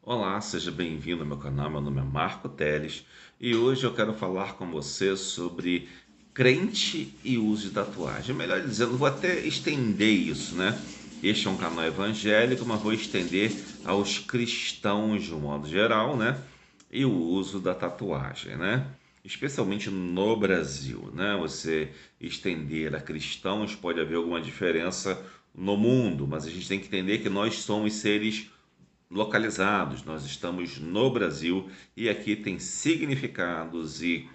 Olá, seja bem-vindo ao meu canal. Meu nome é Marco Teles e hoje eu quero falar com você sobre crente e uso de tatuagem. Melhor dizendo, vou até estender isso, né? Este é um canal evangélico, mas vou estender aos cristãos de um modo geral, né? E o uso da tatuagem, né? Especialmente no Brasil, né? Você estender a cristãos pode haver alguma diferença no mundo, mas a gente tem que entender que nós somos seres localizados. Nós estamos no Brasil e aqui tem significados e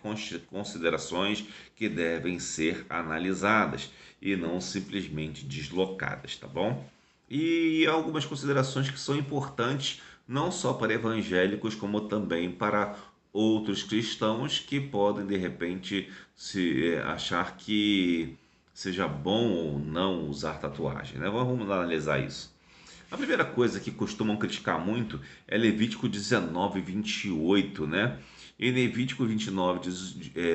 considerações que devem ser analisadas e não simplesmente deslocadas, tá bom? E algumas considerações que são importantes não só para evangélicos, como também para outros cristãos que podem de repente se achar que seja bom ou não usar tatuagem, né? Vamos analisar isso. A primeira coisa que costumam criticar muito é Levítico 19, 28, né? Em Levítico 29,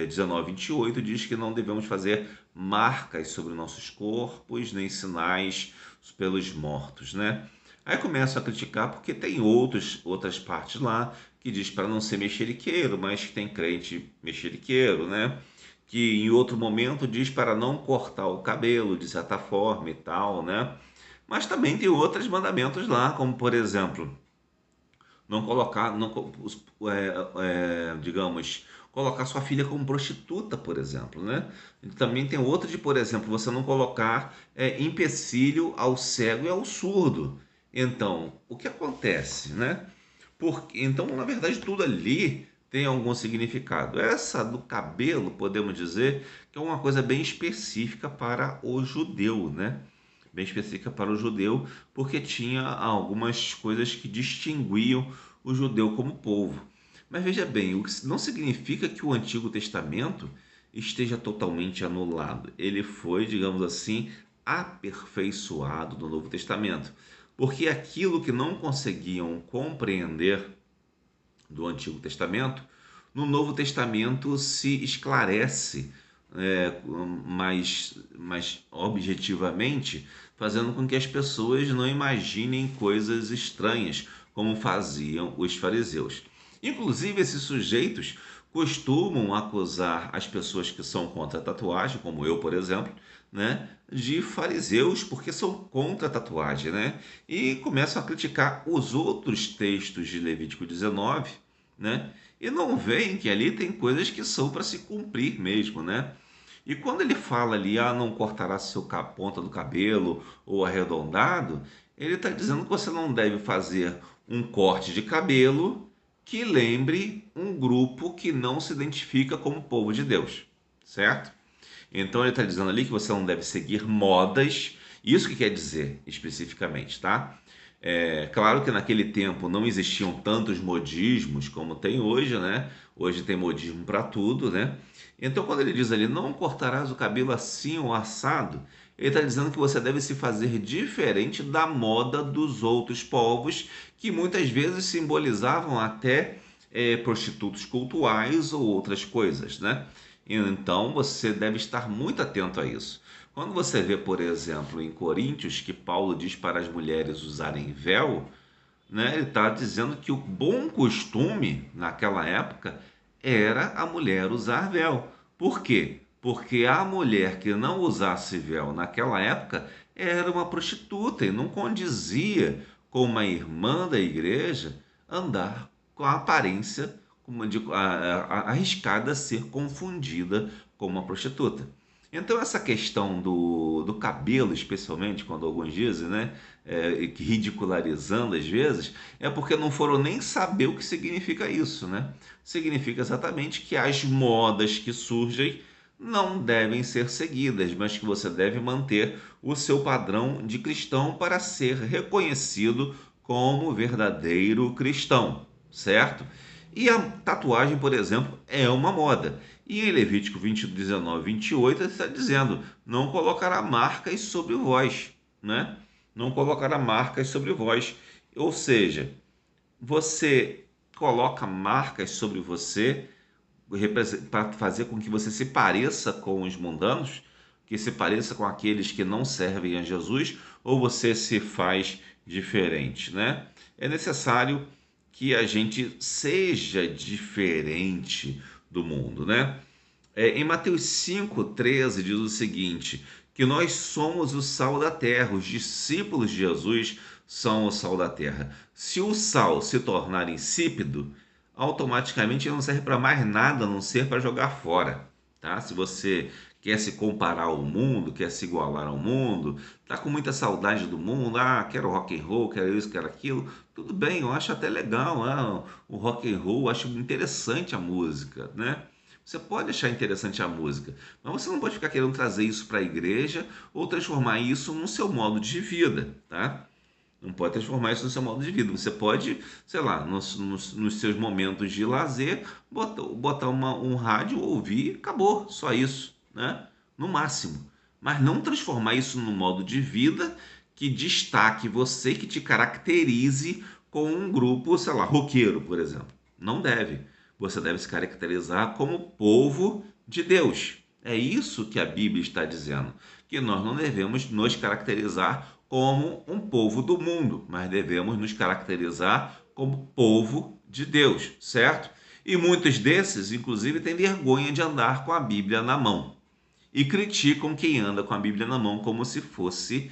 19, 28 diz que não devemos fazer marcas sobre nossos corpos, nem sinais pelos mortos, né? Aí começam a criticar porque tem outras partes lá que diz para não ser mexeriqueiro, mas que tem crente mexeriqueiro, né? Que em outro momento diz para não cortar o cabelo de certa forma e tal, né? Mas também tem outros mandamentos lá, como por exemplo, não colocar, não, digamos, colocar sua filha como prostituta, por exemplo, né? E também tem outro de, por exemplo, você não colocar empecilho ao cego e ao surdo. Então, o que acontece, né? Então, na verdade, tudo ali tem algum significado. Essa do cabelo, podemos dizer que é uma coisa bem específica para o judeu, né? Bem específica para o judeu, porque tinha algumas coisas que distinguiam o judeu como povo. Mas veja bem, não significa que o Antigo Testamento esteja totalmente anulado. Ele foi, digamos assim, aperfeiçoado no Novo Testamento. Porque aquilo que não conseguiam compreender do Antigo Testamento, no Novo Testamento se esclarece mais objetivamente, fazendo com que as pessoas não imaginem coisas estranhas, como faziam os fariseus. Inclusive, esses sujeitos costumam acusar as pessoas que são contra a tatuagem, como eu, por exemplo, né, de fariseus, porque são contra a tatuagem, né? E começam a criticar os outros textos de Levítico 19, né? E não veem que ali tem coisas que são para se cumprir mesmo, né? E quando ele fala ali, não cortará ponta do cabelo ou arredondado, ele está dizendo que você não deve fazer um corte de cabelo que lembre um grupo que não se identifica como povo de Deus, certo? Então ele está dizendo ali que você não deve seguir modas, isso que quer dizer especificamente, tá? É claro que naquele tempo não existiam tantos modismos como tem hoje, né? Hoje tem modismo para tudo, né? Então quando ele diz ali, não cortarás o cabelo assim ou assado, ele está dizendo que você deve se fazer diferente da moda dos outros povos, que muitas vezes simbolizavam até prostitutos cultuais ou outras coisas, né? Então você deve estar muito atento a isso. Quando você vê, por exemplo, em Coríntios, que Paulo diz para as mulheres usarem véu, né, ele está dizendo que o bom costume naquela época era a mulher usar véu. Por quê? Porque a mulher que não usasse véu naquela época era uma prostituta e não condizia com uma irmã da igreja andar com a aparência arriscada a ser confundida com uma prostituta. Então essa questão do cabelo, especialmente, quando alguns dizem, né, ridicularizando às vezes, é porque não foram nem saber o que significa isso, né? Significa exatamente que as modas que surgem não devem ser seguidas, mas que você deve manter o seu padrão de cristão para ser reconhecido como verdadeiro cristão, certo? E a tatuagem, por exemplo, é uma moda. E em Levítico 20, 19, 28, ele está dizendo: não colocará marcas sobre vós, né? Não colocará marcas sobre vós. Ou seja, você coloca marcas sobre você para fazer com que você se pareça com os mundanos, que se pareça com aqueles que não servem a Jesus, ou você se faz diferente, né? É necessário que a gente seja diferente do mundo, né? Em Mateus 5,13 diz o seguinte, que nós somos o sal da terra, os discípulos de Jesus são o sal da terra. Se o sal se tornar insípido, automaticamente ele não serve para mais nada, a não ser para jogar fora, tá? Se você quer se comparar ao mundo, quer se igualar ao mundo, tá com muita saudade do mundo, quero rock and roll, quero isso, quero aquilo, tudo bem, eu acho até legal, o rock and roll, eu acho interessante a música, né? Você pode achar interessante a música, mas você não pode ficar querendo trazer isso para a igreja ou transformar isso no seu modo de vida, tá? Não pode transformar isso no seu modo de vida. Você pode, sei lá, nos seus momentos de lazer, botar um rádio, ouvir, e acabou, só isso, né? No máximo. Mas não transformar isso no modo de vida que destaque você, que te caracterize com um grupo, sei lá, roqueiro, por exemplo. Não deve. Você deve se caracterizar como povo de Deus. É isso que a Bíblia está dizendo, que nós não devemos nos caracterizar como um povo do mundo, mas devemos nos caracterizar como povo de Deus, certo? E muitos desses, inclusive, têm vergonha de andar com a Bíblia na mão e criticam quem anda com a Bíblia na mão como se fosse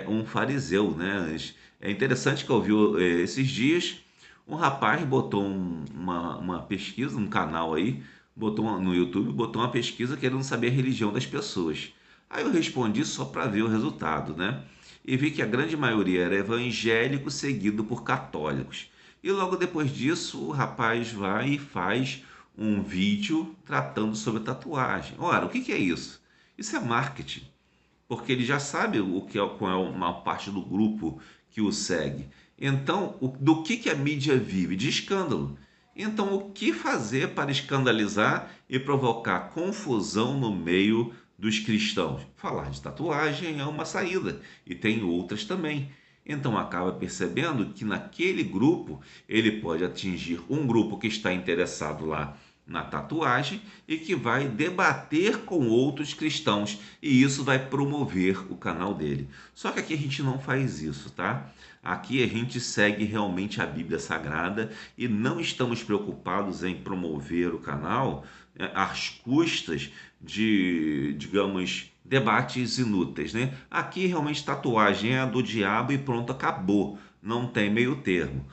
um fariseu, né? É interessante que eu vi esses dias um rapaz botou uma pesquisa, um canal aí, no YouTube, botou uma pesquisa querendo saber a religião das pessoas. Aí eu respondi só para ver o resultado, né? E vi que a grande maioria era evangélico, seguido por católicos. E logo depois disso, o rapaz vai e faz um vídeo tratando sobre tatuagem. Ora, o que é isso? Isso é marketing, porque ele já sabe qual é uma parte do grupo que o segue. Então, do que a mídia vive? De escândalo. Então, o que fazer para escandalizar e provocar confusão no meio dos cristãos? Falar de tatuagem é uma saída, e tem outras também. Então, acaba percebendo que naquele grupo ele pode atingir um grupo que está interessado lá na tatuagem e que vai debater com outros cristãos, e isso vai promover o canal dele. Só que aqui a gente não faz isso, tá? Aqui a gente segue realmente a Bíblia Sagrada e não estamos preocupados em promover o canal às custas de, digamos, debates inúteis, né? Aqui realmente tatuagem é a do diabo e pronto, acabou. Não tem meio termo.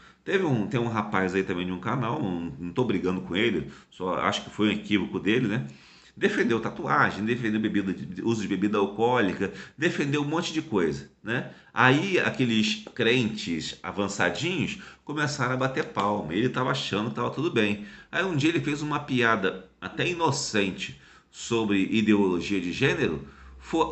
Tem um rapaz aí também de um canal, não tô brigando com ele, só acho que foi um equívoco dele, né? Defendeu tatuagem, defendeu uso de bebida alcoólica, defendeu um monte de coisa, né? Aí aqueles crentes avançadinhos começaram a bater palma. Ele estava achando que estava tudo bem. Aí um dia ele fez uma piada até inocente sobre ideologia de gênero.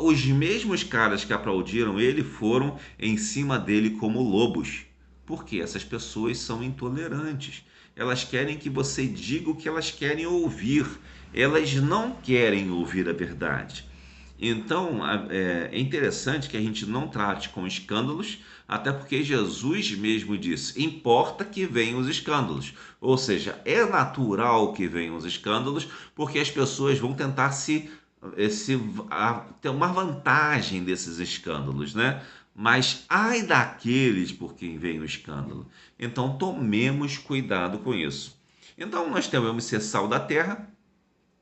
Os mesmos caras que aplaudiram ele foram em cima dele como lobos. Porque essas pessoas são intolerantes. Elas querem que você diga o que elas querem ouvir. Elas não querem ouvir a verdade. Então, é interessante que a gente não trate com escândalos, até porque Jesus mesmo disse: importa que venham os escândalos. Ou seja, é natural que venham os escândalos, porque as pessoas vão tentar ter uma vantagem desses escândalos, né? Mas ai daqueles por quem vem o escândalo. Então tomemos cuidado com isso. Então nós devemos ser sal da terra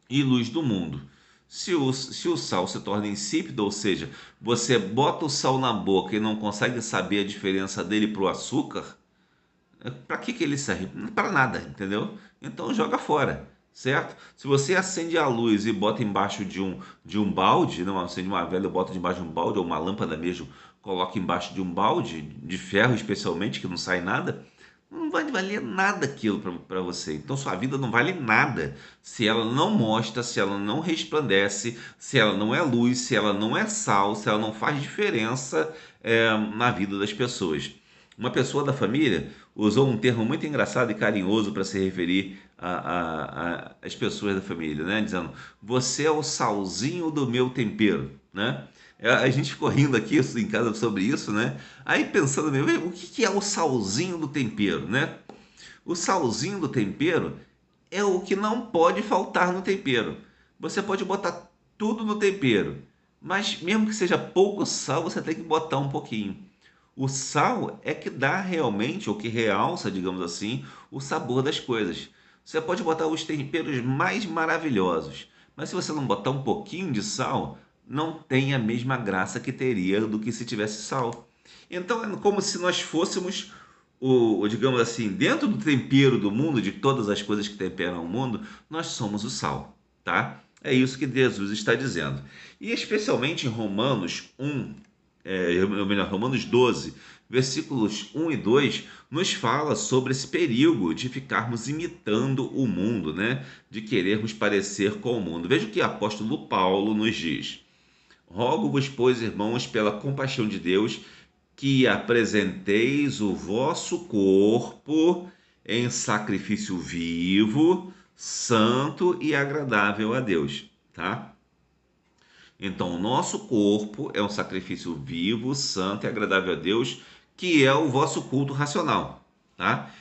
e luz do mundo. Se o sal se torna insípido, ou seja, você bota o sal na boca e não consegue saber a diferença dele para o açúcar, para que ele serve? Para nada, entendeu? Então joga fora, certo? Se você acende a luz e bota embaixo de um balde, não acende uma vela e bota debaixo de um balde, ou uma lâmpada mesmo, coloca embaixo de um balde, de ferro especialmente, que não sai nada, não vai valer nada aquilo para você. Então sua vida não vale nada se ela não mostra, se ela não resplandece, se ela não é luz, se ela não é sal, se ela não faz diferença na vida das pessoas. Uma pessoa da família usou um termo muito engraçado e carinhoso para se referir às pessoas da família, né? Dizendo: você é o salzinho do meu tempero, né? A gente ficou rindo aqui em casa sobre isso, né? Aí pensando mesmo, o que é o salzinho do tempero, né? O salzinho do tempero é o que não pode faltar no tempero. Você pode botar tudo no tempero, mas mesmo que seja pouco sal, você tem que botar um pouquinho. O sal é que dá realmente, ou que realça, digamos assim, o sabor das coisas. Você pode botar os temperos mais maravilhosos, mas se você não botar um pouquinho de sal, não tem a mesma graça que teria do que se tivesse sal. Então é como se nós fôssemos digamos assim, dentro do tempero do mundo, de todas as coisas que temperam o mundo, nós somos o sal, tá? É isso que Jesus está dizendo. E especialmente em Romanos 1, ou melhor, Romanos 12, versículos 1 e 2, nos fala sobre esse perigo de ficarmos imitando o mundo, né? De querermos parecer com o mundo. Veja o que o apóstolo Paulo nos diz. Rogo-vos, pois, irmãos, pela compaixão de Deus, que apresenteis o vosso corpo em sacrifício vivo, santo e agradável a Deus, tá? Então, o nosso corpo é um sacrifício vivo, santo e agradável a Deus, que é o vosso culto racional, tá?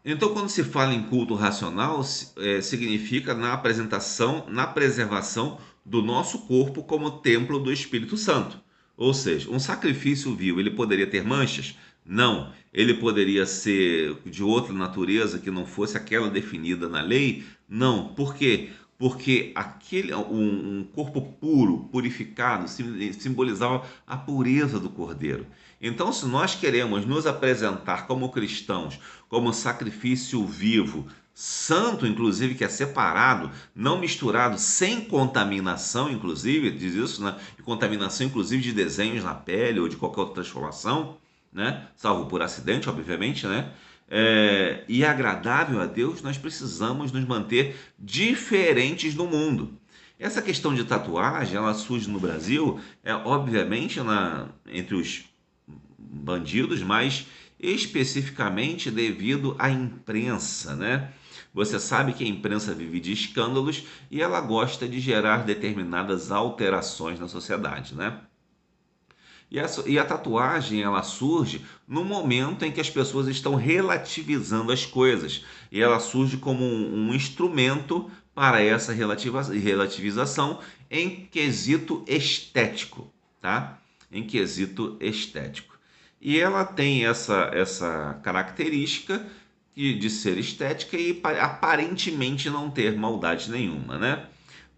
Então, quando se fala em culto racional, significa na apresentação, na preservação do nosso corpo como templo do Espírito Santo. Ou seja, um sacrifício vivo, ele poderia ter manchas? Não. Ele poderia ser de outra natureza que não fosse aquela definida na lei? Não. Por quê? Porque um corpo puro, purificado, simbolizava a pureza do cordeiro. Então, se nós queremos nos apresentar como cristãos, como sacrifício vivo, santo, inclusive, que é separado, não misturado, sem contaminação, inclusive, diz isso, né? De contaminação, inclusive, de desenhos na pele ou de qualquer outra transformação, né? Salvo por acidente, obviamente, né? E agradável a Deus, nós precisamos nos manter diferentes do mundo. Essa questão de tatuagem, ela surge no Brasil, obviamente entre os bandidos, mas especificamente devido à imprensa, né? Você sabe que a imprensa vive de escândalos e ela gosta de gerar determinadas alterações na sociedade, né? E a tatuagem ela surge no momento em que as pessoas estão relativizando as coisas. E ela surge como um instrumento para essa relativização em quesito estético, tá? Em quesito estético. E ela tem essa característica de ser estética e aparentemente não ter maldade nenhuma, né?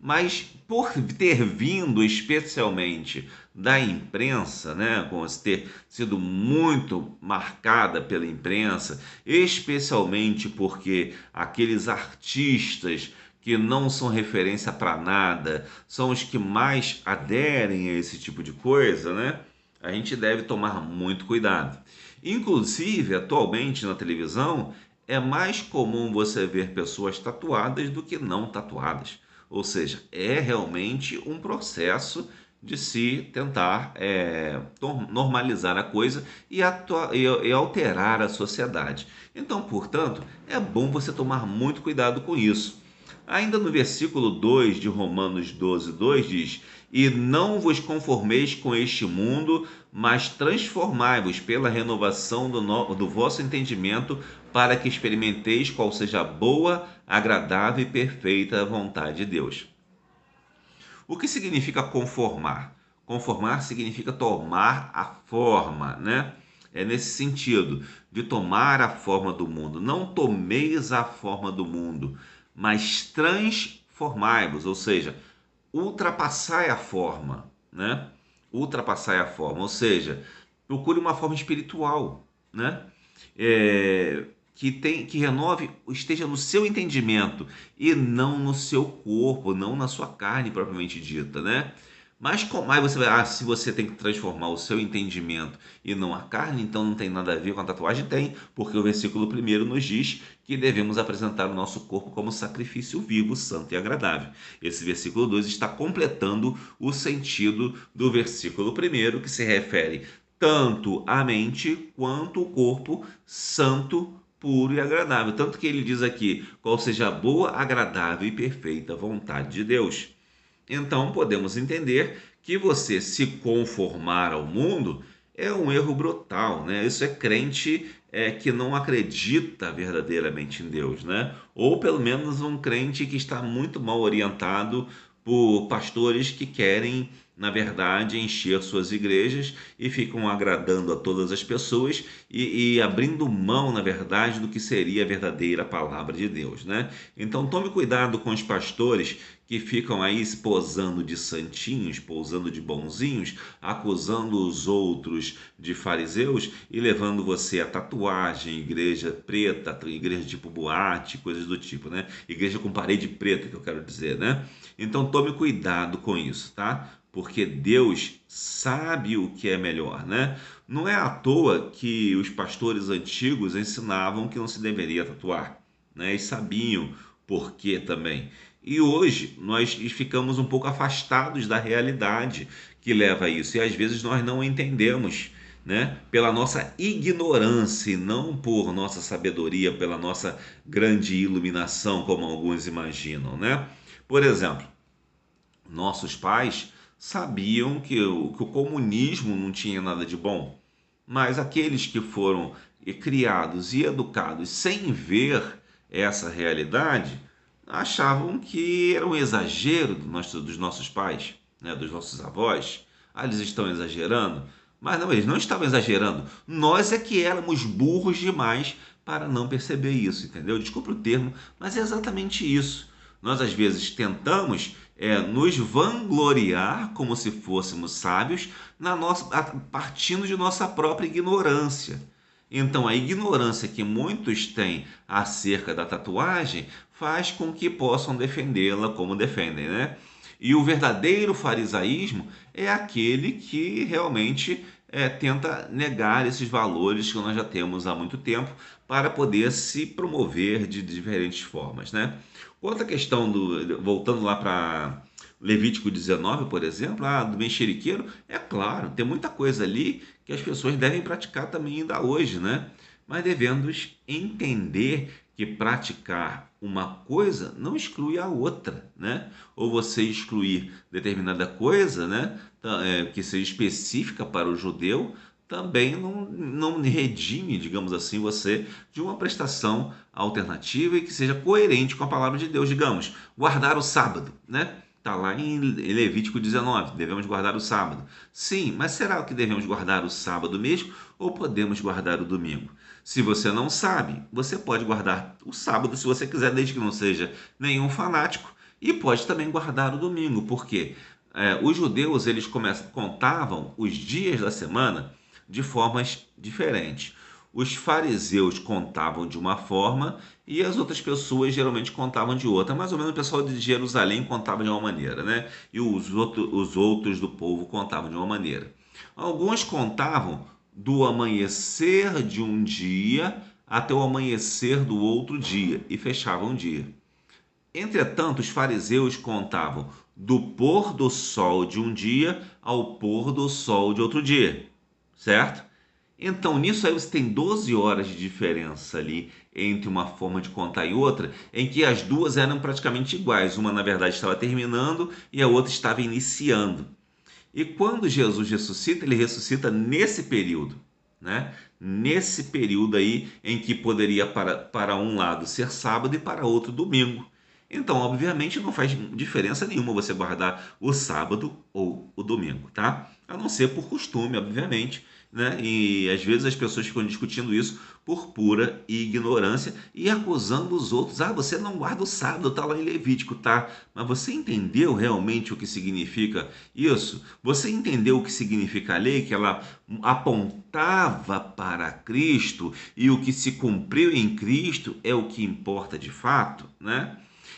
Mas por ter vindo especialmente da imprensa, né, com ter sido muito marcada pela imprensa, especialmente porque aqueles artistas que não são referência para nada são os que mais aderem a esse tipo de coisa, né? A gente deve tomar muito cuidado. Inclusive, atualmente na televisão, é mais comum você ver pessoas tatuadas do que não tatuadas. Ou seja, é realmente um processo de se tentar normalizar a coisa e alterar a sociedade. Então, portanto, é bom você tomar muito cuidado com isso. Ainda no versículo 2 de Romanos 12, 2 diz: E não vos conformeis com este mundo, mas transformai-vos pela renovação do vosso entendimento, para que experimenteis qual seja a boa, agradável e perfeita vontade de Deus. O que significa conformar? Conformar significa tomar a forma, né? É nesse sentido, de tomar a forma do mundo. Não tomeis a forma do mundo, mas transformai-vos, ou seja, ultrapassai a forma, né? Ultrapassai a forma, ou seja, procure uma forma espiritual, né? Que renove, esteja no seu entendimento e não no seu corpo, não na sua carne propriamente dita, né? Mas aí você vai, se você tem que transformar o seu entendimento e não a carne, então não tem nada a ver com a tatuagem? Tem, porque o versículo 1 nos diz que devemos apresentar o nosso corpo como sacrifício vivo, santo e agradável. Esse versículo 2 está completando o sentido do versículo 1, que se refere tanto à mente quanto ao corpo santo, puro e agradável. Tanto que ele diz aqui, qual seja a boa, agradável e perfeita vontade de Deus. Então podemos entender que você se conformar ao mundo é um erro brutal, né? Isso é crente que não acredita verdadeiramente em Deus, né? Ou pelo menos um crente que está muito mal orientado por pastores que querem na verdade, encher suas igrejas e ficam agradando a todas as pessoas e abrindo mão, na verdade, do que seria a verdadeira palavra de Deus, né? Então, tome cuidado com os pastores que ficam aí se posando de santinhos, posando de bonzinhos, acusando os outros de fariseus e levando você a tatuagem, igreja preta, igreja tipo boate, coisas do tipo, né? Igreja com parede preta, que eu quero dizer, né? Então, tome cuidado com isso, tá? Porque Deus sabe o que é melhor, né? Não é à toa que os pastores antigos ensinavam que não se deveria tatuar, né? E sabiam por quê também. E hoje nós ficamos um pouco afastados da realidade que leva a isso, e às vezes nós não entendemos, né? Pela nossa ignorância e não por nossa sabedoria, pela nossa grande iluminação, como alguns imaginam, né? Por exemplo, nossos pais sabiam que o comunismo não tinha nada de bom, mas aqueles que foram criados e educados sem ver essa realidade achavam que era um exagero dos nossos pais, né, dos nossos avós. Ah, eles estão exagerando. Mas não, eles não estavam exagerando. Nós é que éramos burros demais para não perceber isso, entendeu? Desculpa o termo, mas é exatamente isso. Nós às vezes tentamos nos vangloriar como se fôssemos sábios partindo de nossa própria ignorância. Então, a ignorância que muitos têm acerca da tatuagem faz com que possam defendê-la como defendem, né? E o verdadeiro farisaísmo é aquele que realmente tenta negar esses valores que nós já temos há muito tempo para poder se promover de diferentes formas, né? Quanto à questão voltando lá para Levítico 19, por exemplo, do mexeriqueiro, é claro, tem muita coisa ali que as pessoas devem praticar também ainda hoje, né? Mas devemos entender que praticar uma coisa não exclui a outra, né? Ou você excluir determinada coisa, né, que seja específica para o judeu, também não redime, digamos assim, você de uma prestação alternativa e que seja coerente com a palavra de Deus. Digamos, guardar o sábado, né? Está lá em Levítico 19, devemos guardar o sábado. Sim, mas será que devemos guardar o sábado mesmo ou podemos guardar o domingo? Se você não sabe, você pode guardar o sábado se você quiser, desde que não seja nenhum fanático, e pode também guardar o domingo, porque os judeus eles contavam os dias da semana de formas diferentes. Os fariseus contavam de uma forma e as outras pessoas geralmente contavam de outra. Mais ou menos o pessoal de Jerusalém contava de uma maneira, né? E os outros do povo contavam de uma maneira. Alguns contavam do amanhecer de um dia até o amanhecer do outro dia e fechavam o dia. Entretanto, os fariseus contavam do pôr do sol de um dia ao pôr do sol de outro dia, certo? Então, nisso aí você tem 12 horas de diferença ali entre uma forma de contar e outra, em que as duas eram praticamente iguais. Uma, na verdade, estava terminando e a outra estava iniciando. E quando Jesus ressuscita, ele ressuscita nesse período, né? Nesse período aí em que poderia para um lado ser sábado e para outro domingo. Então, obviamente, não faz diferença nenhuma você guardar o sábado ou o domingo, tá? A não ser por costume, obviamente, né? E às vezes as pessoas ficam discutindo isso por pura ignorância e acusando os outros. Ah, você não guarda o sábado, tá lá em Levítico, tá? Mas você entendeu realmente o que significa isso? Você entendeu o que significa a lei? Que ela apontava para Cristo e o que se cumpriu em Cristo é o que importa de fato, né?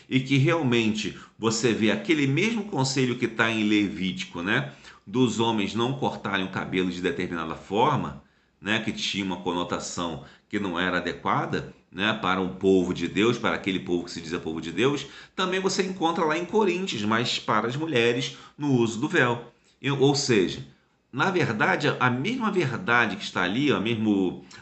E que realmente você vê aquele mesmo conselho que está em Levítico, né? Dos homens não cortarem o cabelo de determinada forma, né? Que tinha uma conotação que não era adequada, né? Para um povo de Deus, para aquele povo que se dizia povo de Deus, também você encontra lá em Coríntios, mas para as mulheres no uso do véu. Ou seja, na verdade, a mesma verdade que está ali,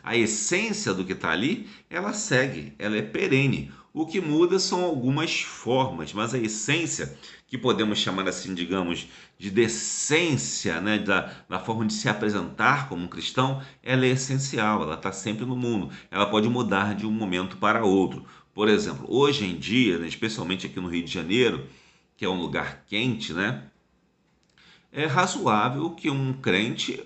a essência do que está ali, ela segue, ela é perene. O que muda são algumas formas, mas a essência, que podemos chamar assim, digamos, de decência, né, da forma de se apresentar como um cristão, ela é essencial, ela está sempre no mundo. Ela pode mudar de um momento para outro. Por exemplo, hoje em dia, né, especialmente aqui no Rio de Janeiro, que é um lugar quente, né? é razoável que um crente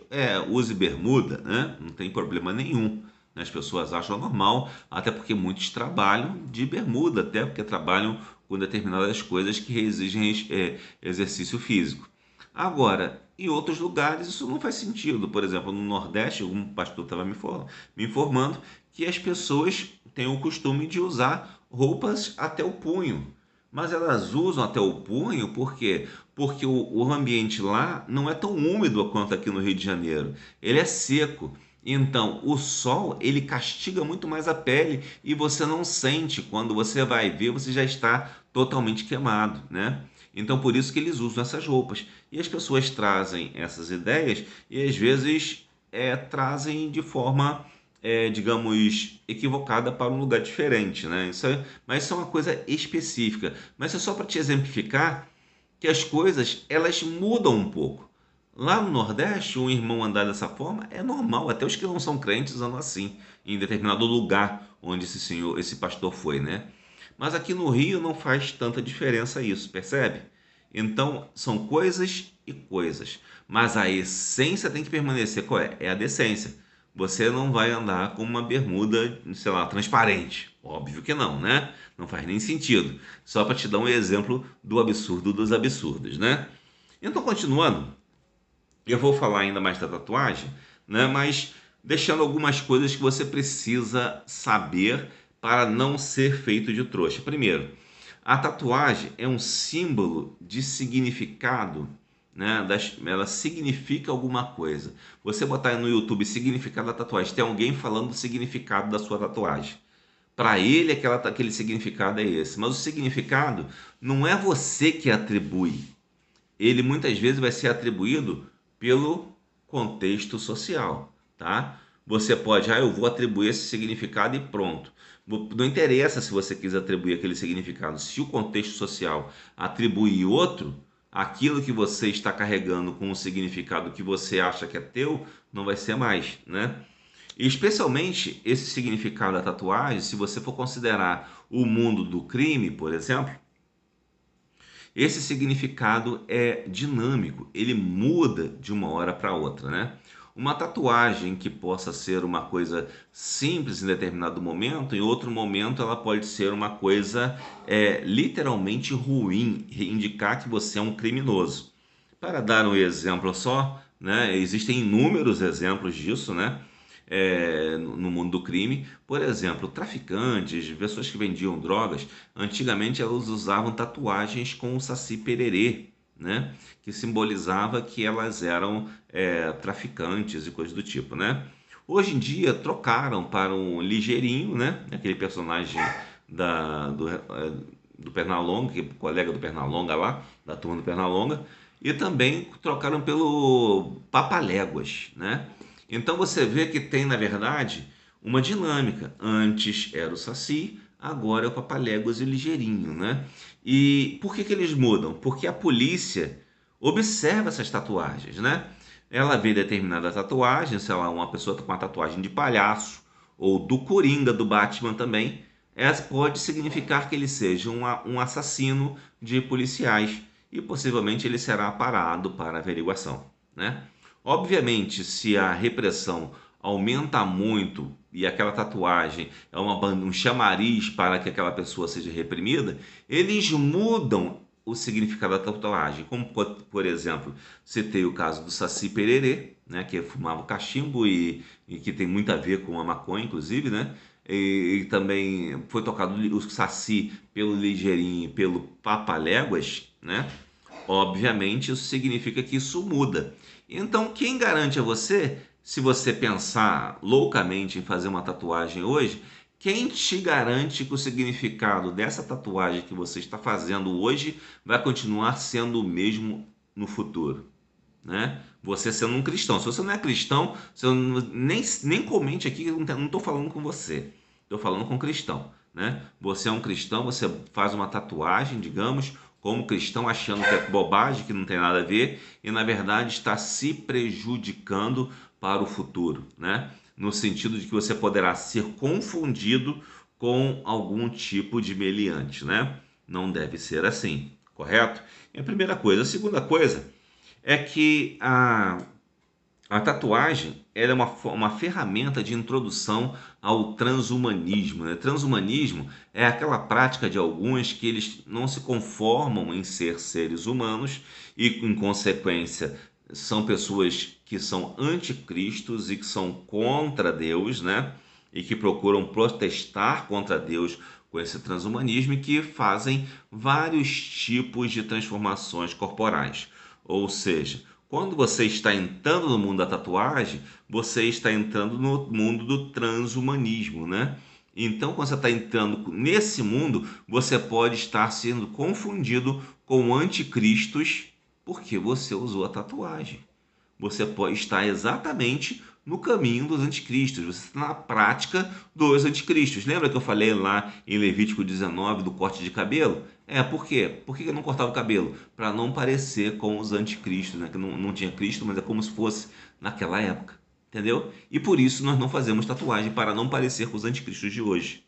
use bermuda, né? Não tem problema nenhum. As pessoas acham normal, até porque muitos trabalham de bermuda, até porque trabalham com determinadas coisas que exigem exercício físico. Agora, em outros lugares isso não faz sentido. Por exemplo, no Nordeste, um pastor estava me informando que as pessoas têm o costume de usar roupas até o punho. Mas elas usam até o punho por quê? Porque o ambiente lá não é tão úmido quanto aqui no Rio de Janeiro. Ele é seco. Então, o sol, ele castiga muito mais a pele e você não sente. Quando você vai ver, você já está totalmente queimado, né? Então, por isso que eles usam essas roupas. E as pessoas trazem essas ideias e às vezes trazem de forma, digamos, equivocada para um lugar diferente, né? Mas isso é uma coisa específica. Mas é só para te exemplificar que as coisas elas mudam um pouco. Lá no Nordeste, um irmão andar dessa forma é normal, até os que não são crentes andam assim, em determinado lugar onde esse pastor foi, né? Mas aqui no Rio não faz tanta diferença isso, percebe? Então, são coisas e coisas, mas a essência tem que permanecer, qual é? É a decência. Você não vai andar com uma bermuda, sei lá, transparente. Óbvio que não, né? Não faz nem sentido. Só para te dar um exemplo do absurdo dos absurdos, né? Então, continuando, eu vou falar ainda mais da tatuagem, né? Mas deixando algumas coisas que você precisa saber para não ser feito de trouxa. Primeiro, a tatuagem é um símbolo de significado, né? Ela significa alguma coisa. Você botar no YouTube significado da tatuagem, tem alguém falando do significado da sua tatuagem. Para ele, aquele significado é esse. Mas o significado não é você que atribui. Ele muitas vezes vai ser atribuído pelo contexto social, tá? Você pode, eu vou atribuir esse significado e pronto. Não interessa se você quis atribuir aquele significado. Se o contexto social atribuir outro, aquilo que você está carregando com o significado que você acha que é teu, não vai ser mais, né? E especialmente esse significado da tatuagem, se você for considerar o mundo do crime, por exemplo, esse significado é dinâmico, ele muda de uma hora para outra, né? Uma tatuagem que possa ser uma coisa simples em determinado momento, em outro momento ela pode ser uma coisa literalmente ruim, indicar que você é um criminoso. Para dar um exemplo só, né, existem inúmeros exemplos disso, né, no mundo do crime. Por exemplo, traficantes, pessoas que vendiam drogas, antigamente elas usavam tatuagens com o Saci Pererê, né, que simbolizava que elas eram traficantes e coisas do tipo, né? Hoje em dia trocaram para um Ligeirinho, né, aquele personagem do Pernalonga, que é colega do Pernalonga lá, da turma do Pernalonga, e também trocaram pelo Papaléguas, né? Então você vê que tem, na verdade, uma dinâmica. Antes era o Saci, agora é o Papaléguas e o Ligeirinho, né? E por que eles mudam? Porque a polícia observa essas tatuagens, né? Ela vê determinada tatuagem, sei lá, uma pessoa com uma tatuagem de palhaço, ou do Coringa, do Batman também, essa pode significar que ele seja um assassino de policiais e possivelmente ele será parado para averiguação, né? Obviamente, se a repressão aumenta muito e aquela tatuagem é um chamariz para que aquela pessoa seja reprimida, eles mudam o significado da tatuagem. Como, por exemplo, citei o caso do Saci Pererê, né, que fumava cachimbo e que tem muito a ver com a maconha, inclusive, né? E também foi tocado o Saci pelo Ligeirinho e pelo Papaléguas, né? Obviamente, isso significa que isso muda. Então, quem garante a você, se você pensar loucamente em fazer uma tatuagem hoje, quem te garante que o significado dessa tatuagem que você está fazendo hoje vai continuar sendo o mesmo no futuro, né? Você sendo um cristão. Se você não é cristão, nem comente aqui que eu não estou falando com você. Estou falando com cristão, né? Você é um cristão, você faz uma tatuagem, digamos, como cristão, achando que é bobagem, que não tem nada a ver, e na verdade está se prejudicando para o futuro, né? No sentido de que você poderá ser confundido com algum tipo de meliante, né? Não deve ser assim, correto? É a primeira coisa. A segunda coisa é que a tatuagem ela é uma ferramenta de introdução ao transhumanismo, né? Transhumanismo é aquela prática de alguns que eles não se conformam em ser seres humanos e, em consequência, são pessoas que são anticristos e que são contra Deus, né? E que procuram protestar contra Deus com esse transhumanismo e que fazem vários tipos de transformações corporais. Ou seja, quando você está entrando no mundo da tatuagem, você está entrando no mundo do transhumanismo, né? Então, quando você está entrando nesse mundo, você pode estar sendo confundido com anticristos porque você usou a tatuagem. Você pode estar exatamente no caminho dos anticristos, você está na prática dos anticristos. Lembra que eu falei lá em Levítico 19 do corte de cabelo? Por quê? Por que eu não cortava o cabelo? Para não parecer com os anticristos, né? Que não tinha Cristo, mas é como se fosse naquela época. Entendeu? E por isso nós não fazemos tatuagem, para não parecer com os anticristos de hoje.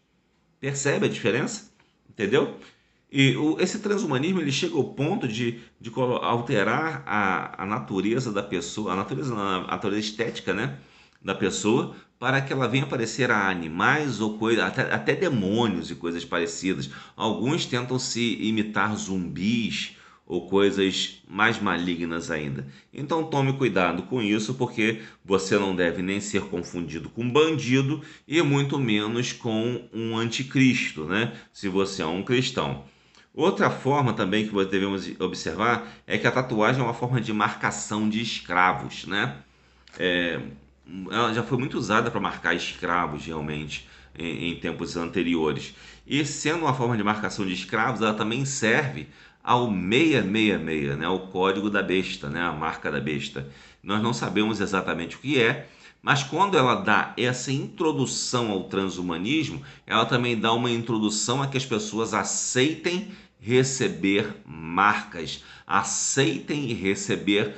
Percebe a diferença? Entendeu? E esse transhumanismo ele chega ao ponto de alterar a natureza da pessoa, a natureza estética, né, da pessoa, para que ela venha parecer a animais ou coisa, até demônios e coisas parecidas. Alguns tentam se imitar zumbis ou coisas mais malignas ainda. Então tome cuidado com isso, porque você não deve nem ser confundido com bandido e muito menos com um anticristo, né? Se você é um cristão. Outra forma também que devemos observar é que a tatuagem é uma forma de marcação de escravos, né? É, ela já foi muito usada para marcar escravos realmente em tempos anteriores. E sendo uma forma de marcação de escravos, ela também serve ao 666, né? O código da besta, né? A marca da besta. Nós não sabemos exatamente o que é, mas quando ela dá essa introdução ao transhumanismo, ela também dá uma introdução a que as pessoas aceitem receber marcas, aceitem receber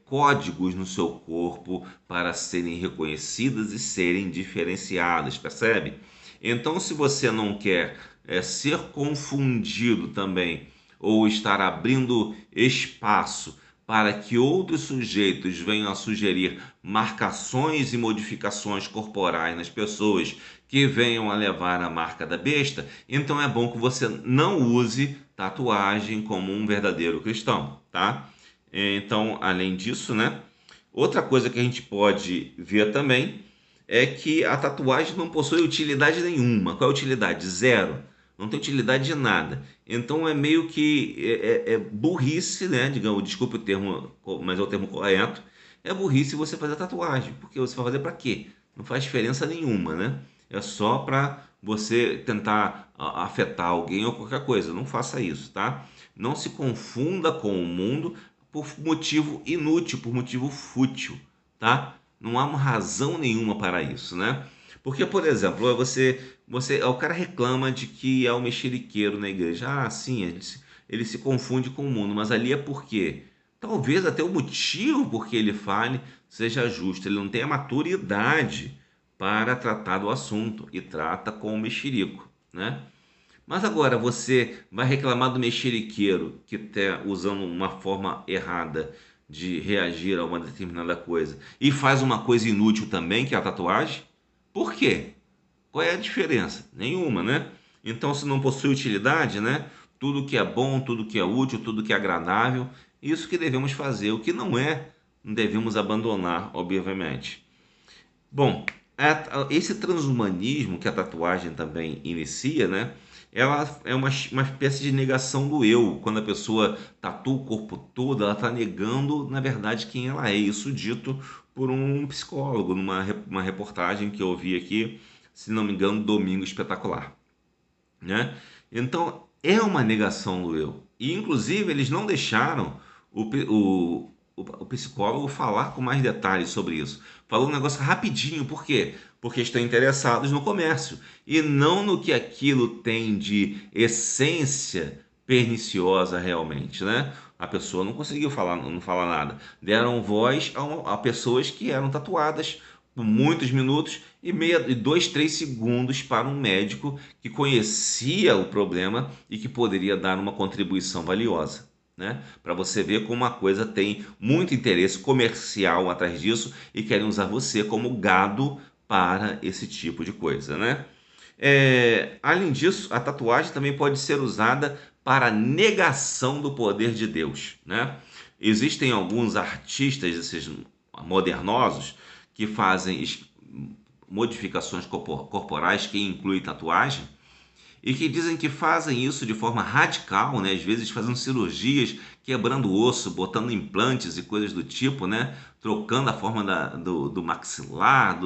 códigos no seu corpo para serem reconhecidas e serem diferenciadas, percebe? Então, se você não quer ser confundido também ou estar abrindo espaço para que outros sujeitos venham a sugerir marcações e modificações corporais nas pessoas que venham a levar a marca da besta, então é bom que você não use tatuagem como um verdadeiro cristão, tá? Então, além disso, né? Outra coisa que a gente pode ver também é que a tatuagem não possui utilidade nenhuma. Qual é a utilidade? Zero. Não tem utilidade de nada. Então é meio que é burrice, né? Digamos, desculpe o termo, mas é o termo correto. É burrice você fazer tatuagem, porque você vai fazer para quê? Não faz diferença nenhuma, né? É só para você tentar afetar alguém ou qualquer coisa. Não faça isso, tá? Não se confunda com o mundo por motivo inútil, por motivo fútil, tá? Não há uma razão nenhuma para isso, né? Porque, por exemplo, o cara reclama de que é o mexeriqueiro na igreja. Ah, sim, ele se confunde com o mundo, mas ali é porque talvez até o motivo por que ele fale seja justo. Ele não tem a maturidade para tratar do assunto e trata com o mexerico, né? Mas agora você vai reclamar do mexeriqueiro que está usando uma forma errada de reagir a uma determinada coisa e faz uma coisa inútil também, que é a tatuagem? Por quê? Qual é a diferença? Nenhuma, né? Então, se não possui utilidade, né? Tudo que é bom, tudo que é útil, tudo que é agradável, isso que devemos fazer. O que não é, não devemos abandonar, obviamente. Bom, esse transhumanismo que a tatuagem também inicia, né? Ela é uma espécie de negação do eu. Quando a pessoa tatua o corpo todo, ela está negando, na verdade, quem ela é. Isso dito por um psicólogo, uma reportagem que eu vi aqui, se não me engano, Domingo Espetacular, né? Então, é uma negação do eu. E, inclusive, eles não deixaram o psicólogo falar com mais detalhes sobre isso. Falou um negócio rapidinho, por quê? Porque estão interessados no comércio e não no que aquilo tem de essência perniciosa realmente, né? A pessoa não conseguiu falar, não falar nada. Deram voz a pessoas que eram tatuadas por muitos minutos e 2, 3 segundos para um médico que conhecia o problema e que poderia dar uma contribuição valiosa, né? Para você ver como uma coisa tem muito interesse comercial atrás disso e querem usar você como gado para esse tipo de coisa, né? Além disso, a tatuagem também pode ser usada para negação do poder de Deus, né? Existem alguns artistas, esses modernosos, que fazem modificações corporais que incluem tatuagem e que dizem que fazem isso de forma radical, né? Às vezes fazendo cirurgias, quebrando osso, botando implantes e coisas do tipo, né? Trocando a forma do maxilar,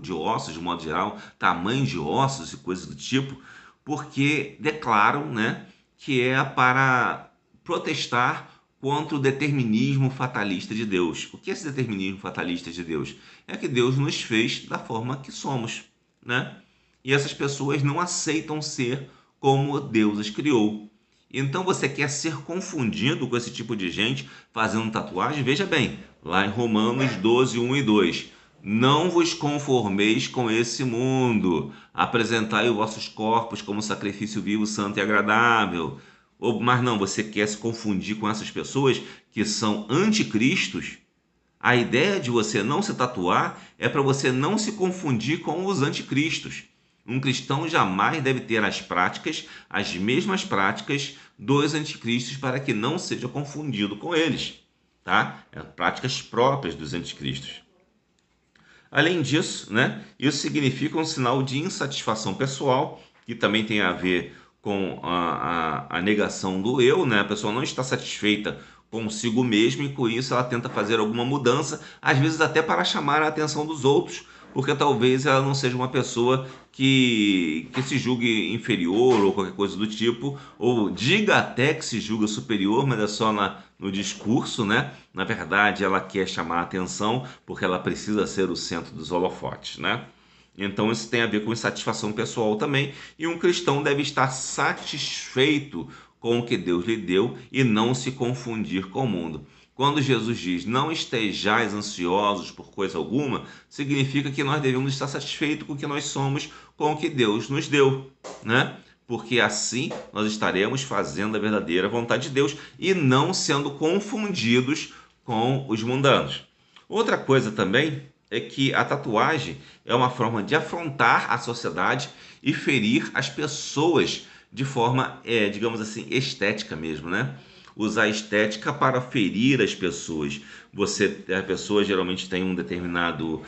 de ossos, de modo geral, tamanho de ossos e coisas do tipo, porque declaram, né, que é para protestar contra o determinismo fatalista de Deus. O que é esse determinismo fatalista de Deus? É que Deus nos fez da forma que somos, né? E essas pessoas não aceitam ser como Deus as criou. Então você quer ser confundido com esse tipo de gente fazendo tatuagem? Veja bem, lá em Romanos 12, 1 e 2. Não vos conformeis com esse mundo. Apresentai os vossos corpos como sacrifício vivo, santo e agradável. Mas não, você quer se confundir com essas pessoas que são anticristos? A ideia de você não se tatuar é para você não se confundir com os anticristos. Um cristão jamais deve ter as mesmas práticas dos anticristos para que não seja confundido com eles, tá? Práticas próprias dos anticristos. Além disso, né, isso significa um sinal de insatisfação pessoal, que também tem a ver com a negação do eu, né? A pessoa não está satisfeita consigo mesma e com isso ela tenta fazer alguma mudança, às vezes até para chamar a atenção dos outros, porque talvez ela não seja uma pessoa que se julgue inferior ou qualquer coisa do tipo, ou diga até que se julga superior, mas é só no discurso, né? Na verdade, ela quer chamar a atenção porque ela precisa ser o centro dos holofotes, né? Então isso tem a ver com insatisfação pessoal também, e um cristão deve estar satisfeito com o que Deus lhe deu e não se confundir com o mundo. Quando Jesus diz não estejais ansiosos por coisa alguma, significa que nós devemos estar satisfeitos com o que nós somos, com o que Deus nos deu, né? Porque assim nós estaremos fazendo a verdadeira vontade de Deus e não sendo confundidos com os mundanos. Outra coisa também é que a tatuagem é uma forma de afrontar a sociedade e ferir as pessoas de forma, digamos assim, estética mesmo, né? Usar a estética para ferir as pessoas. A pessoa geralmente tem um determinado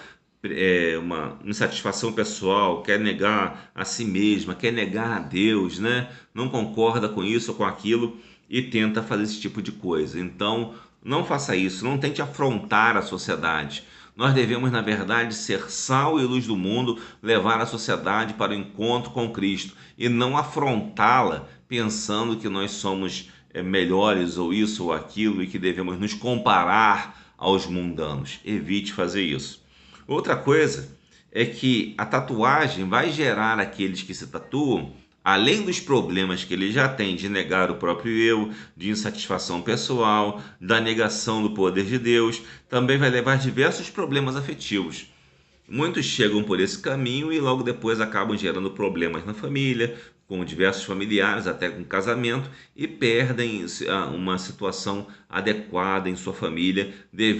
uma insatisfação pessoal, quer negar a si mesma, quer negar a Deus, né? Não concorda com isso ou com aquilo e tenta fazer esse tipo de coisa. Então, não faça isso, não tente afrontar a sociedade. Nós devemos, na verdade, ser sal e luz do mundo, levar a sociedade para o encontro com Cristo e não afrontá-la pensando que nós somos melhores ou isso ou aquilo e que devemos nos comparar aos mundanos. Evite fazer isso. Outra coisa é que a tatuagem vai gerar aqueles que se tatuam, além dos problemas que ele já tem de negar o próprio eu, de insatisfação pessoal, da negação do poder de Deus, também vai levar diversos problemas afetivos. Muitos chegam por esse caminho e logo depois acabam gerando problemas na família, com diversos familiares, até com casamento, e perdem uma situação adequada em sua família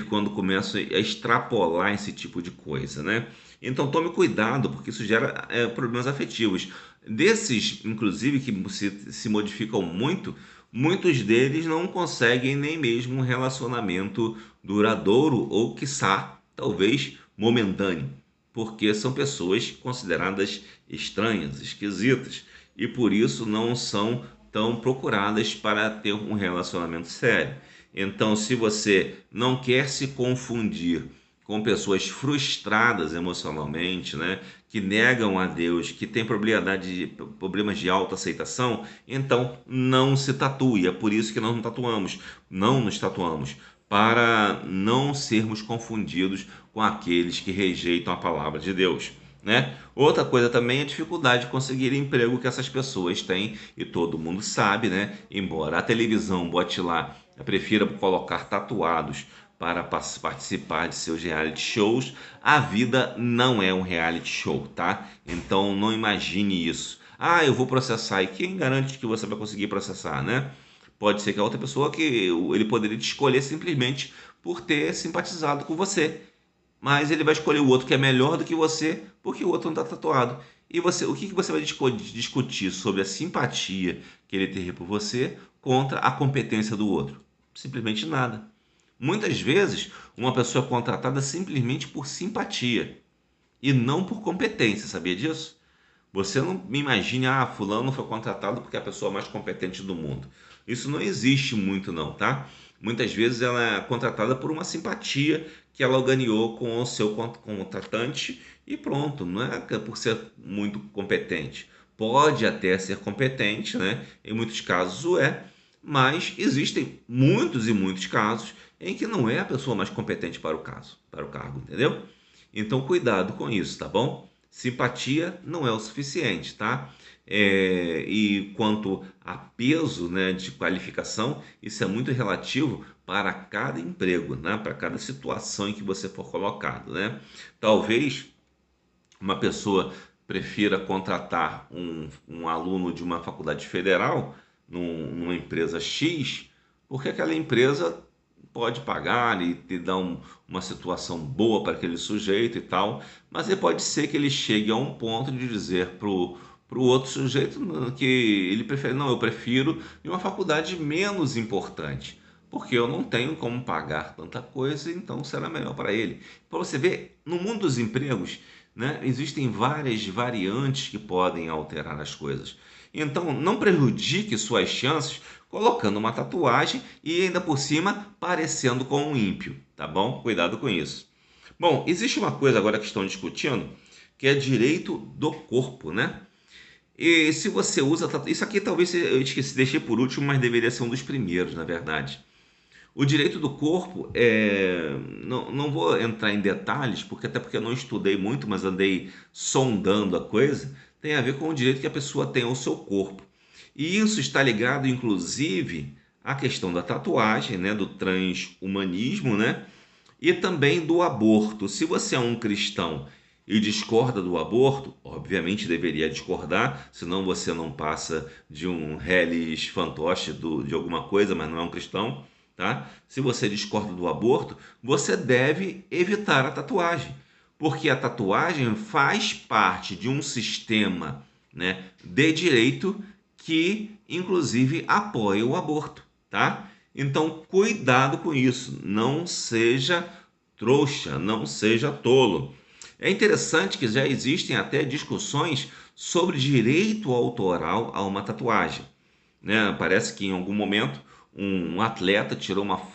quando começam a extrapolar esse tipo de coisa, né? Então tome cuidado, porque isso gera problemas afetivos. Desses, inclusive, que se modificam muito, muitos deles não conseguem nem mesmo um relacionamento duradouro ou, quiçá, talvez momentâneo, porque são pessoas consideradas estranhas, esquisitas, e por isso não são tão procuradas para ter um relacionamento sério. Então, se você não quer se confundir com pessoas frustradas emocionalmente, né, que negam a Deus, que têm problemas de autoaceitação, então não se tatue. É por isso que nós não nos tatuamos, para não sermos confundidos com aqueles que rejeitam a palavra de Deus, né? Outra coisa também é a dificuldade de conseguir emprego que essas pessoas têm, e todo mundo sabe, né? Embora a televisão bote lá, prefira colocar tatuados para participar de seus reality shows, a vida não é um reality show, tá? Então não imagine isso. Ah, eu vou processar. E quem garante que você vai conseguir processar, né? Pode ser que a outra pessoa que ele poderia te escolher simplesmente por ter simpatizado com você. Mas ele vai escolher o outro que é melhor do que você, porque o outro não está tatuado. E você, o que você vai discutir sobre a simpatia que ele teve por você contra a competência do outro? Simplesmente nada. Muitas vezes, uma pessoa é contratada simplesmente por simpatia e não por competência, sabia disso? Você não me imagine, fulano foi contratado porque é a pessoa mais competente do mundo. Isso não existe muito não, tá? Muitas vezes ela é contratada por uma simpatia que ela ganhou com o seu contratante e pronto, não é por ser muito competente. Pode até ser competente, né? Em muitos casos o é, mas existem muitos e muitos casos em que não é a pessoa mais competente para o caso, para o cargo, entendeu? Então cuidado com isso, tá bom? Simpatia não é o suficiente, tá? E quanto a peso, né, de qualificação, isso é muito relativo para cada emprego, né? Para cada situação em que você for colocado, né? Talvez uma pessoa prefira contratar um aluno de uma faculdade federal numa empresa X, porque aquela empresa pode pagar e te dar uma situação boa para aquele sujeito e tal, mas pode ser que ele chegue a um ponto de dizer para o outro sujeito que ele prefere, não, eu prefiro em uma faculdade menos importante, porque eu não tenho como pagar tanta coisa, então será melhor para ele. Para você ver, no mundo dos empregos, né, existem várias variantes que podem alterar as coisas. Então, não prejudique suas chances colocando uma tatuagem e ainda por cima parecendo com um ímpio, tá bom? Cuidado com isso. Bom, existe uma coisa agora que estão discutindo, que é direito do corpo, né? E se você usa isso aqui talvez eu esqueci, deixei por último, mas deveria ser um dos primeiros, na verdade. O direito do corpo, não vou entrar em detalhes, porque até porque eu não estudei muito, mas andei sondando a coisa, tem a ver com o direito que a pessoa tem ao seu corpo. E isso está ligado, inclusive, à questão da tatuagem, né, do transhumanismo, né, e também do aborto. Se você é um cristão e discorda do aborto, obviamente deveria discordar, senão você não passa de um reles fantoche de alguma coisa, mas não é um cristão, tá? Se você discorda do aborto, você deve evitar a tatuagem, porque a tatuagem faz parte de um sistema, né, de direito que, inclusive, apoia o aborto, tá? Então, cuidado com isso. Não seja trouxa, não seja tolo. É interessante que já existem até discussões sobre direito autoral a uma tatuagem, né? Parece que em algum momento um atleta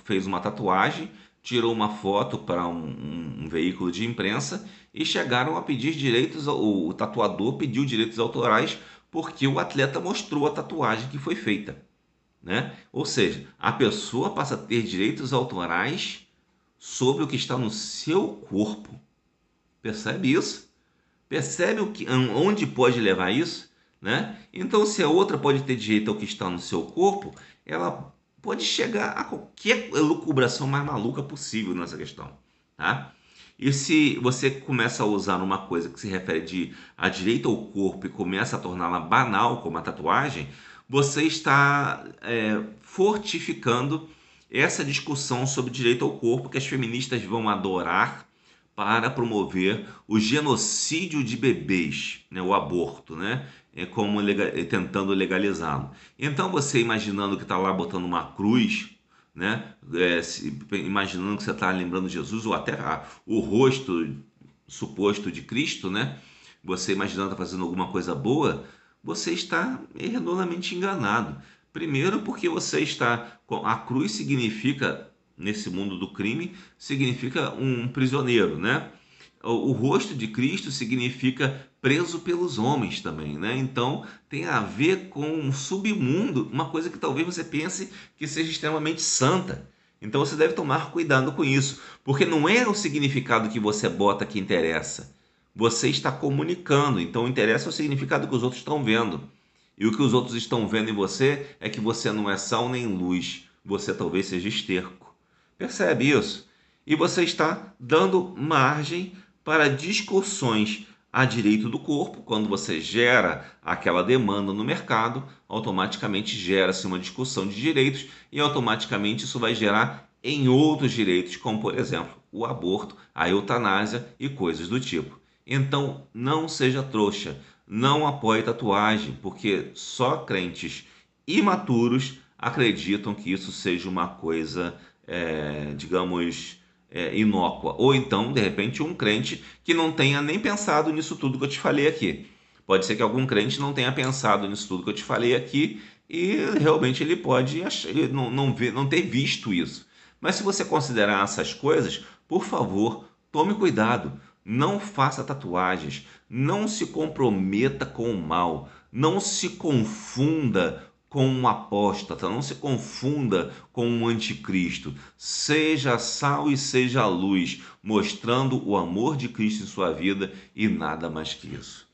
fez uma tatuagem, tirou uma foto para um veículo de imprensa e chegaram a pedir direitos, o tatuador pediu direitos autorais porque o atleta mostrou a tatuagem que foi feita, né? Ou seja, a pessoa passa a ter direitos autorais sobre o que está no seu corpo. Percebe isso? Percebe onde pode levar isso, né? Então, se a outra pode ter direito ao que está no seu corpo, ela pode chegar a qualquer elucubração mais maluca possível nessa questão, tá? E se você começa a usar uma coisa que se refere a direito ao corpo e começa a torná-la banal, como a tatuagem, você está fortificando essa discussão sobre direito ao corpo que as feministas vão adorar para promover o genocídio de bebês, né, o aborto, né, tentando legalizá-lo. Então você imaginando que está lá botando uma cruz, né, imaginando que você está lembrando Jesus ou até o rosto suposto de Cristo, né, você imaginando que está fazendo alguma coisa boa, você está redondamente enganado. Primeiro porque você está, a cruz significa nesse mundo do crime, significa um prisioneiro, né? O rosto de Cristo significa preso pelos homens também, né? Então tem a ver com um submundo, uma coisa que talvez você pense que seja extremamente santa. Então você deve tomar cuidado com isso, porque não é o significado que você bota que interessa. Você está comunicando, então interessa o significado que os outros estão vendo. E o que os outros estão vendo em você é que você não é sal nem luz, você talvez seja esterco. Percebe isso? E você está dando margem para discussões há direito do corpo. Quando você gera aquela demanda no mercado, automaticamente gera-se uma discussão de direitos e automaticamente isso vai gerar em outros direitos, como por exemplo o aborto, a eutanásia e coisas do tipo. Então não seja trouxa, não apoie tatuagem, porque só crentes imaturos acreditam que isso seja uma coisa, digamos, inócua. Ou então, de repente, um crente que não tenha nem pensado nisso tudo que eu te falei aqui. Pode ser que algum crente não tenha pensado nisso tudo que eu te falei aqui e realmente ele pode não ter visto isso. Mas se você considerar essas coisas, por favor, tome cuidado. Não faça tatuagens. Não se comprometa com o mal. Não se confunda com um apóstata, não se confunda com um anticristo. Seja sal e seja luz, mostrando o amor de Cristo em sua vida e nada mais que isso.